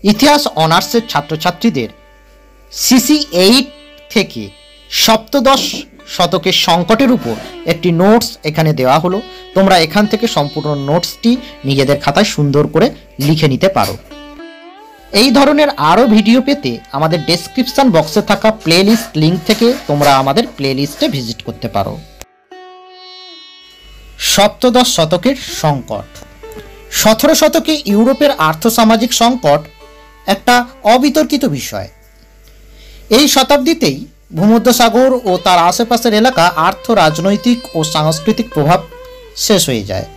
ইতিহাস অনার্সের ছাত্রছাত্রীদের CC8 থেকে সপ্তদশ শতকের সংকটের উপর একটি নোটস এখানে দেওয়া হলো। তোমরা এখান থেকে সম্পূর্ণ নোটসটি নিজেদের খাতায় সুন্দর করে লিখে নিতে পারো। এই ধরনের আরও ভিডিও পেতে আমাদের ডেসক্রিপশন বক্সে থাকা প্লেলিস্ট লিঙ্ক থেকে তোমরা আমাদের প্লেলিস্টে ভিজিট করতে পারো। সপ্তদশ শতকের সংকট। 17 শতকে ইউরোপের আর্থসামাজিক সংকট একটা অবিতর্কিত বিষয়। এই শতাব্দীতেই ভূমধ্যসাগর ও তার আশেপাশের এলাকা আর্থ, রাজনৈতিক ও সাংস্কৃতিক প্রভাব শেষ হয়ে যায়।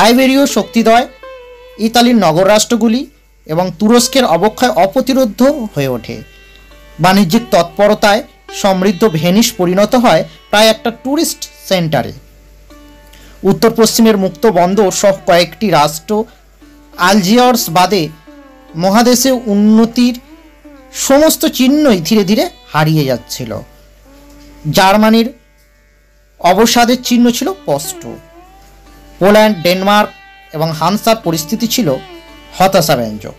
আইবেরীয় শক্তিদ্বয়, ইতালির নগর রাষ্ট্রগুলি এবং তুরস্কের অবক্ষয় অপ্রতিরোধ্য হয়ে ওঠে। বাণিজ্যিক তৎপরতায় সমৃদ্ধ ভেনিস পরিণত হয় প্রায় একটা ট্যুরিস্ট সেন্টারে। উত্তর পশ্চিমের মুক্ত বন্দর সহ কয়েকটি রাষ্ট্র আলজিয়ার্স বাদে মহাদেশে উন্নতির সমস্ত চিহ্নই ধীরে ধীরে হারিয়ে যাচ্ছিল। জার্মানির অবসাদের চিহ্ন ছিল স্পষ্ট। পোল্যান্ড, ডেনমার্ক এবং হানসার পরিস্থিতি ছিল হতাশাব্যঞ্জক।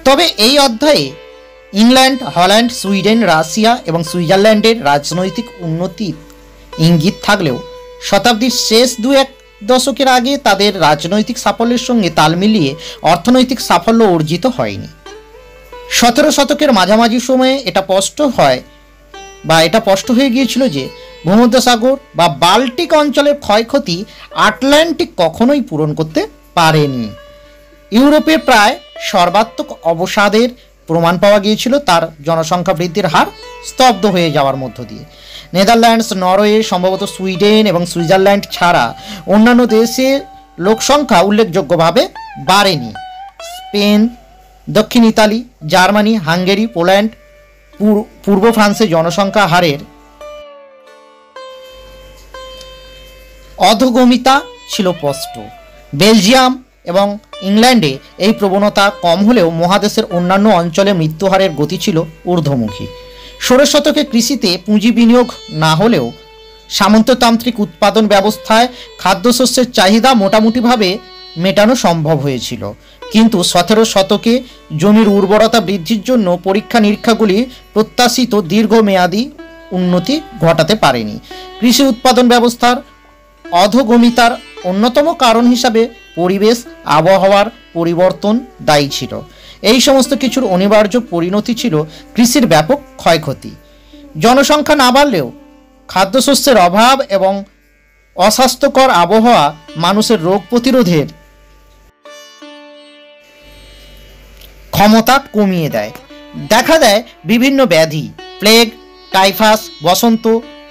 তবে এই অধ্যায়ে ইংল্যান্ড, হল্যান্ড, সুইডেন, রাশিয়া এবং সুইজারল্যান্ডের রাজনৈতিক উন্নতির ইঙ্গিত থাকলেও শতাব্দীর শেষ 2-1 দশকের আগে তাদের রাজনৈতিক সাফল্যের সঙ্গে তাল মিলিয়ে অর্থনৈতিক সাফল্য অর্জিত হয়নি। 17 শতকের মাঝামাঝি সময়ে এটা স্পষ্ট হয়ে গিয়েছিল যে ভূমধ্যসাগর বা বাল্টিক অঞ্চলের ক্ষয়ক্ষতি আটলান্টিক কখনোই পূরণ করতে পারেনি। ইউরোপের প্রায় সর্বাত্মক অবসাদের প্রমাণ পাওয়া গিয়েছিল তার জনসংখ্যা বৃদ্ধির হার স্তব্ধ হয়ে যাওয়ার মধ্য দিয়ে। নেদারল্যান্ডস, নরওয়ে, সম্ভবত সুইডেন এবং সুইজারল্যান্ড ছাড়া অন্যান্য দেশের লোকসংখ্যা উল্লেখযোগ্যভাবে বাড়েনি। স্পেন, দক্ষিণ ইতালি, জার্মানি, হাঙ্গেরি, পোল্যান্ড, পূর্ব ফ্রান্সে জনসংখ্যা হারের অধোগমিতা ছিল স্পষ্ট। বেলজিয়াম এবং ইংল্যান্ডে এই প্রবণতা কম হলেও মহাদেশের অন্যান্য অঞ্চলে মৃত্যুহারের গতি ছিল ঊর্ধ্বমুখী। 16 শতকে কৃষিতে পুঁজি বিনিয়োগ না হলেও সামন্ততান্ত্রিক উৎপাদন ব্যবস্থায় খাদ্যশস্যের চাহিদা মোটামুটিভাবে মেটানো সম্ভব হয়েছিল। কিন্তু 17 শতকে জমির উর্বরতা বৃদ্ধির জন্য পরীক্ষা নিরীক্ষাগুলি প্রত্যাশিত দীর্ঘমেয়াদী উন্নতি ঘটাতে পারেনি। কৃষি উৎপাদন ব্যবস্থার অধোগমিতার অন্যতম কারণ হিসাবে পরিবেশ, আবহাওয়ার পরিবর্তন দায়ী ছিল। এই সমস্ত কিছুর অনিবার্য পরিণতি ছিল কৃষির ব্যাপক ক্ষয়ক্ষতি। জনসংখ্যা না বাড়লেও খাদ্যশস্যের অভাব এবং অস্বাস্থ্যকর আবহাওয়া মানুষের রোগ প্রতিরোধের ক্ষমতা কমিয়ে দেয়। দেখা দেয় বিভিন্ন ব্যাধি, প্লেগ, টাইফাস, বসন্ত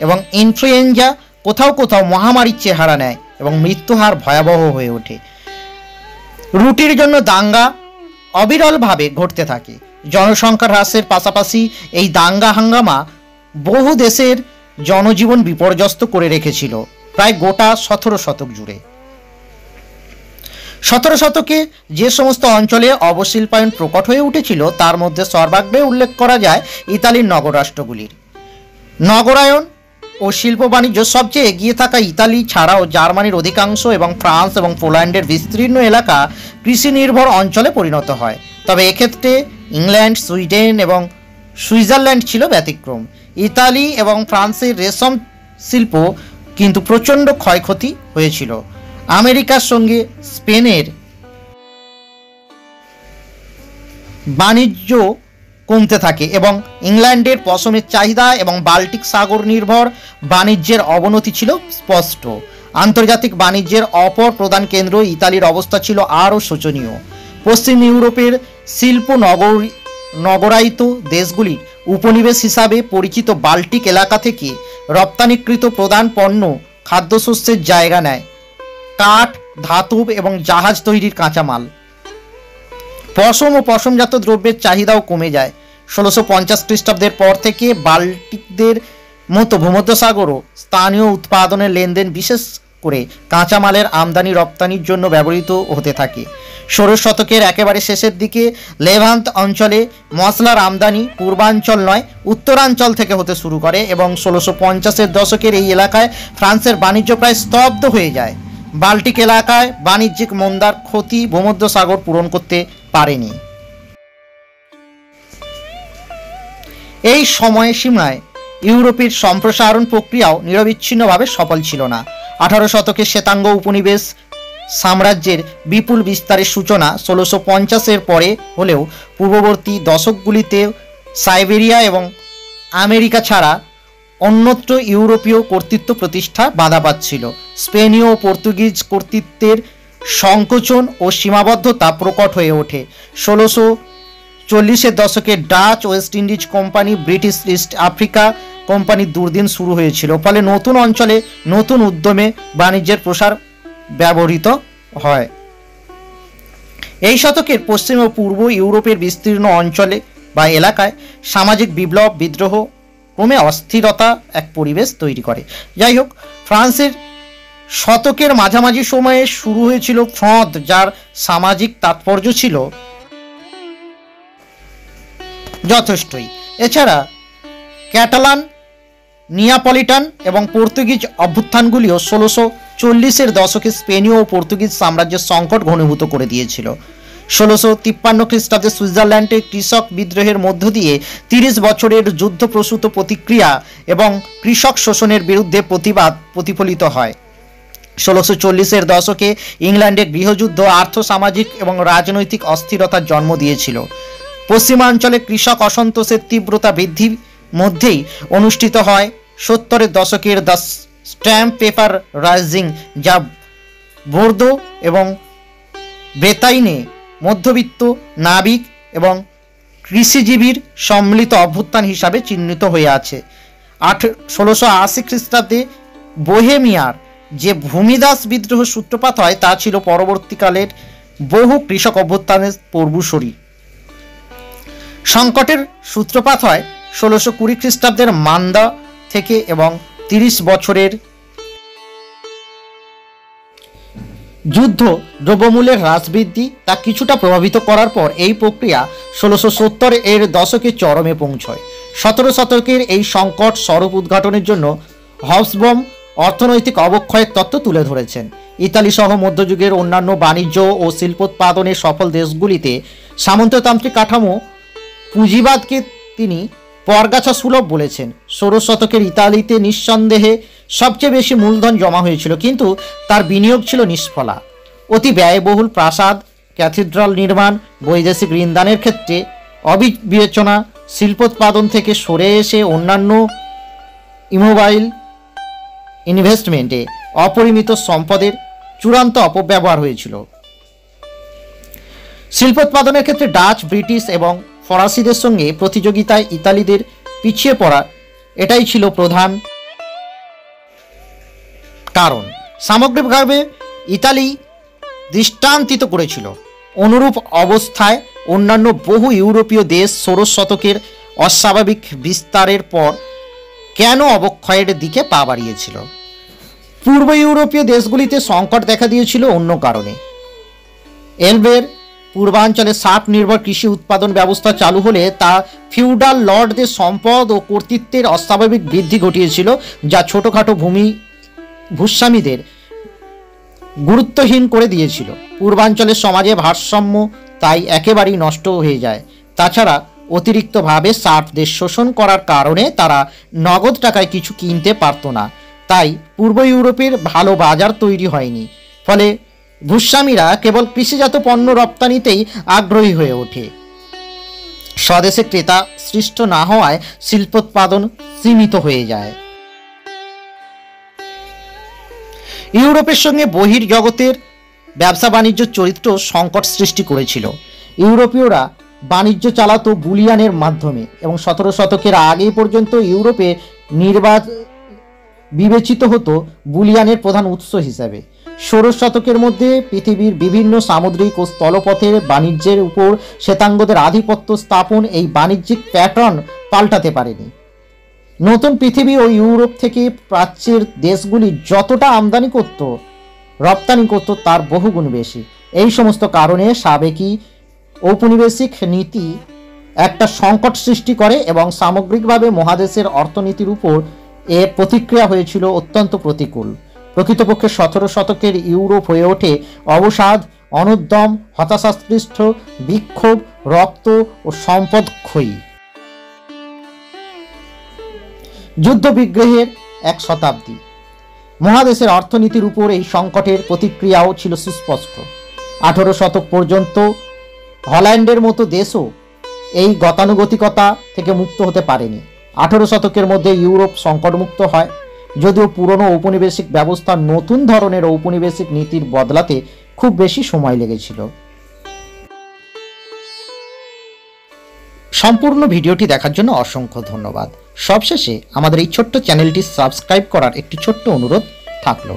এবং ইনফ্লুয়েঞ্জা কোথাও কোথাও মহামারীর চেহারা নেয় এবং মৃত্যুহার ভয়াবহ হয়ে ওঠে। রুটির জন্য দাঙ্গা অবিরলভাবে ঘটতে থাকে। জনসংখ্যা হ্রাসের পাশাপাশি এই দাঙ্গা হাঙ্গামা বহু দেশের জনজীবন বিপর্যস্ত করে রেখেছিল প্রায় গোটা 17 শতক জুড়ে। 17 শতকে যে সমস্ত অঞ্চলে অবশিল্পায়ন প্রকট হয়ে উঠেছিল তার মধ্যে সর্বাগ্রে উল্লেখ করা যায় ইতালির নগর রাষ্ট্রগুলির। নগরায়ন ও শিল্প বাণিজ্য সবচেয়ে এগিয়ে থাকা ইতালি ছাড়াও জার্মানির অধিকাংশ এবং ফ্রান্স এবং পোল্যান্ডের বিস্তীর্ণ এলাকা কৃষি নির্ভর অঞ্চলে পরিণত হয়। তবে এক্ষেত্রে ইংল্যান্ড, সুইডেন এবং সুইজারল্যান্ড ছিল ব্যতিক্রম। ইতালি এবং ফ্রান্সের রেশম শিল্প কিন্তু প্রচণ্ড ক্ষয়ক্ষতি হয়েছিল। আমেরিকার সঙ্গে স্পেনের বাণিজ্য কমতে থাকে এবং ইংল্যান্ডের পশমের চাহিদা এবং বাল্টিক সাগর নির্ভর বাণিজ্যের অবনতি ছিল স্পষ্ট। আন্তর্জাতিক বাণিজ্যের অপর প্রধান কেন্দ্র ইতালির অবস্থা ছিল আরও শোচনীয়। পশ্চিম ইউরোপের শিল্প নগরায়িত দেশগুলির উপনিবেশ হিসাবে পরিচিত বাল্টিক এলাকা থেকে রপ্তানিকৃত প্রধান পণ্য খাদ্যশস্যের জায়গা নেয় কাঠ, ধাতব এবং জাহাজ তৈরির কাঁচামাল। পশম ও পশমজাত দ্রব্যের চাহিদাও কমে যায়। 1650 খ্রিস্টাব্দের পর থেকে বাল্টিকদের মতো ভূমধ্যসাগরও স্থানীয় উৎপাদনের লেনদেন, বিশেষ করে কাঁচামালের আমদানি রপ্তানির জন্য ব্যবহৃত হতে থাকে। 16 শতকের একেবারে শেষের দিকে লেভান্ট অঞ্চলে মশলার আমদানি পূর্বাঞ্চল নয় উত্তরাঞ্চল থেকে হতে শুরু করে এবং 1650-এর দশকের এই এলাকায় ফ্রান্সের বাণিজ্য প্রায় স্তব্ধ হয়ে যায়। বাল্টিক এলাকায় বাণিজ্যিক মন্দার ক্ষতি ভূমধ্যসাগর পূরণ করতে পারেনি। এই সময়সীমায় ইউরোপের সম্প্রসারণ প্রক্রিয়াও নিরবিচ্ছিন্নভাবে সফল ছিল না। 18 শতকে শ্বেতাঙ্গ উপনিবেশ সাম্রাজ্যের বিপুল বিস্তারের সূচনা 1650-এর পরে হলেও পূর্ববর্তী দশকগুলিতে সাইবেরিয়া এবং আমেরিকা ছাড়া অন্যত্র ইউরোপীয় কর্তৃত্ব প্রতিষ্ঠা বাধা পাচ্ছিল। স্পেনীয় ও পর্তুগিজ কর্তৃত্বের সংকোচন ও সীমাবদ্ধতা প্রকট হয়ে ওঠে। 1640-এর দশকে Dutch West Indies company, British east Africa কোম্পানির দুর্দিন শুরু হয়েছিল, ফলে নতুন অঞ্চলে নতুন উদ্যমে বাণিজ্যের প্রসার ব্যবহৃত হয়। এই শতকের পশ্চিম ও পূর্ব ইউরোপের বিস্তীর্ণ অঞ্চলে বা এলাকায় সামাজিক বিপ্লব, বিদ্রোহ ক্রমে অস্থিরতা এক পরিবেশ তৈরি করে। যাই হোক, ফ্রান্সের শতকের মাঝামাঝি সময়ে শুরু হয়েছিল ফ্রঁদ, যার সামাজিক তাৎপর্য ছিল যথেষ্টই। এছাড়া ক্যাটালান, নিয়াপলিটান এবং পর্তুগিজ অভ্যুত্থানগুলিও 1640-এর দশকে স্পেনীয় ও পর্তুগিজ সাম্রাজ্যের সংকট ঘনীভূত করে দিয়েছিল। 1653 খ্রিস্টাব্দে সুইজারল্যান্ডে কৃষক বিদ্রোহের মধ্য দিয়ে 30 বছরের যুদ্ধপ্রসূত প্রতিক্রিয়া এবং কৃষক শোষণের বিরুদ্ধে প্রতিবাদ প্রতিফলিত হয়। 1640-এর দশকে ইংল্যান্ডে গৃহযুদ্ধ আর্থসামাজিক এবং রাজনৈতিক অস্থিরতার জন্ম দিয়েছিল। পশ্চিমাঞ্চলে কৃষক অসন্তোষের তীব্রতা বৃদ্ধির মধ্যেই অনুষ্ঠিত হয় 70-এর দশকের দ্য স্ট্যাম্প পেপার রাইজিং, যা বোর্দো এবং ব্রেতাইনে মধ্যবিত্ত নাবিক এবং কৃষিজীবীর সম্মিলিত অভ্যুত্থান হিসাবে চিহ্নিত হয়ে আছে। 1680 খ্রিস্টাব্দে বোহেমিয়ার যে ভূমিদাস বিদ্রোহ সূত্রপাত হয় তা ছিল পরবর্তীকালের বহু কৃষক অভ্যুত্থানের পূর্বসূরি। সংকটের সূত্রপাত হয় 1620 খ্রিস্টাব্দের মান্দা থেকে এবং 30 বছরের যুদ্ধ দ্রব্যমূল্যের হ্রাস বৃদ্ধি তা কিছুটা প্রভাবিত করার পর এই প্রক্রিয়া 1670-এর দশকে চরমে পৌঁছয়। 17 শতকের এই সংকট স্বরূপ উদ্ঘাটনের জন্য হবসবম অর্থনৈতিক অবক্ষয়ের তত্ত্ব তুলে ধরেছেন। ইতালি সহ মধ্যযুগের অন্যান্য বাণিজ্য ও শিল্পোৎপাদনের সফল দেশগুলিতে সামন্ততান্ত্রিক কাঠামো পুঁজিবাদকে তিনি পরগাছা সুলভ বলেছেন। 16 শতকের ইতালিতে নিঃসন্দেহে সবচেয়ে বেশি মূলধন জমা হয়েছিল, কিন্তু তার বিনিয়োগ ছিল নিষ্ফলা। অতি ব্যয়বহুল প্রাসাদ, ক্যাথিড্রাল নির্মাণ, বৈদেশিক ঋণদানের ক্ষেত্রে অবিবেচনা, শিল্পোৎপাদন থেকে সরে এসে অন্যান্য ইমোবাইল ইনভেস্টমেন্টে অপরিমিত সম্পদের চূড়ান্ত অপব্যবহার হয়েছিল। শিল্পোৎপাদনের ক্ষেত্রে ডাচ, ব্রিটিশ এবং ফরাসিদের সঙ্গে প্রতিযোগিতায় ইতালিদের পিছিয়ে পড়া এটাই ছিল প্রধান কারণ। সামগ্রিকভাবে ইতালি দৃষ্টান্তিত করেছিল। অনুরূপ অবস্থায় অন্যান্য বহু ইউরোপীয় দেশ 16 শতকের অস্বাভাবিক বিস্তারের পর কেন অবক্ষয়ের দিকে পা বাড়িয়েছিল? পূর্ব ইউরোপীয় দেশগুলিতে সংকট দেখা দিয়েছিল অন্য কারণে। এলবের পূর্বাঞ্চলে সাপ নির্ভর কৃষি উৎপাদন ব্যবস্থা চালু হলে তা ফিউডাল লর্ডদের সম্পদ ও কর্তৃত্বের অস্বাভাবিক বৃদ্ধি ঘটিয়েছিল, যা ছোটোখাটো ভূস্বামীদের গুরুত্বহীন করে দিয়েছিল। পূর্বাঞ্চলের সমাজে ভারসাম্য তাই একেবারেই নষ্ট হয়ে যায়। তাছাড়া অতিরিক্তভাবে সার্ফদের শোষণ করার কারণে তারা নগদ টাকায় কিছু কিনতে পারত না, তাই পূর্ব ইউরোপের ভালো বাজার তৈরি হয়নি। ফলে ভূস্বামীরা কেবল কৃষিজাত পণ্য রপ্তানিতেই আগ্রহী হয়ে ওঠে। স্বদেশে ক্রেতা সৃষ্ট না হওয়ায় শিল্পোৎপাদন সীমিত হয়ে যায়। ইউরোপের সঙ্গে বহির্জগতের ব্যবসা বাণিজ্য চরিত্র সংকট সৃষ্টি করেছিল। ইউরোপীয়রা বাণিজ্য চালাতো বুলিয়ানের মাধ্যমে এবং 17 শতকের আগে পর্যন্ত ইউরোপে বিবেচিত হতো বুলিয়ানের প্রধান উৎস হিসাবে। 16 শতকের মধ্যে পৃথিবীর বিভিন্ন সামুদ্রিক ও স্থলপথের বাণিজ্যের উপর শ্বেতাঙ্গদের আধিপত্য স্থাপন এই বাণিজ্যিক প্যাটার্ন পাল্টাতে পারেনি। নতুন পৃথিবী ও ইউরোপ থেকে প্রাচ্যের দেশগুলি যতটা আমদানি করত, রপ্তানি করত তার বহুগুণ বেশি। এই সমস্ত কারণে সাবেকি ঔপনিবেশিক নীতি একটা সংকট সৃষ্টি করে এবং সামগ্রিকভাবে মহাদেশের অর্থনীতির উপর এর প্রতিক্রিয়া হয়েছিল অত্যন্ত প্রতিকূল। প্রকৃতপক্ষে 17 শতকের ইউরোপ হয়ে ওঠে অবসাদ, অনুদ্যম, হতাশাস্পৃষ্ট, বিক্ষোভ, রক্ত ও সম্পদ ক্ষয়ী। যুদ্ধ বিগ্রহের এক শতাব্দী। মহাদেশের অর্থনীতির উপর এই সংকটের প্রতিক্রিয়াও ছিল সুস্পষ্ট। 18 শতক পর্যন্ত হল্যান্ডের মতো দেশও এই গতানুগতিকতা থেকে মুক্ত হতে পারেনি। 18 শতকের মধ্যে ইউরোপ সংকটমুক্ত হয়, যদিও পুরনো ঔপনিবেশিক ব্যবস্থা নতুন ধরনের ঔপনিবেশিক নীতির বদলাতে খুব বেশি সময় লেগেছিল। সম্পূর্ণ ভিডিওটি দেখার জন্য অসংখ্য ধন্যবাদ। সবশেষে আমাদের এই ছোট্ট চ্যানেলটি সাবস্ক্রাইব করার একটি ছোট্ট অনুরোধ থাকলো।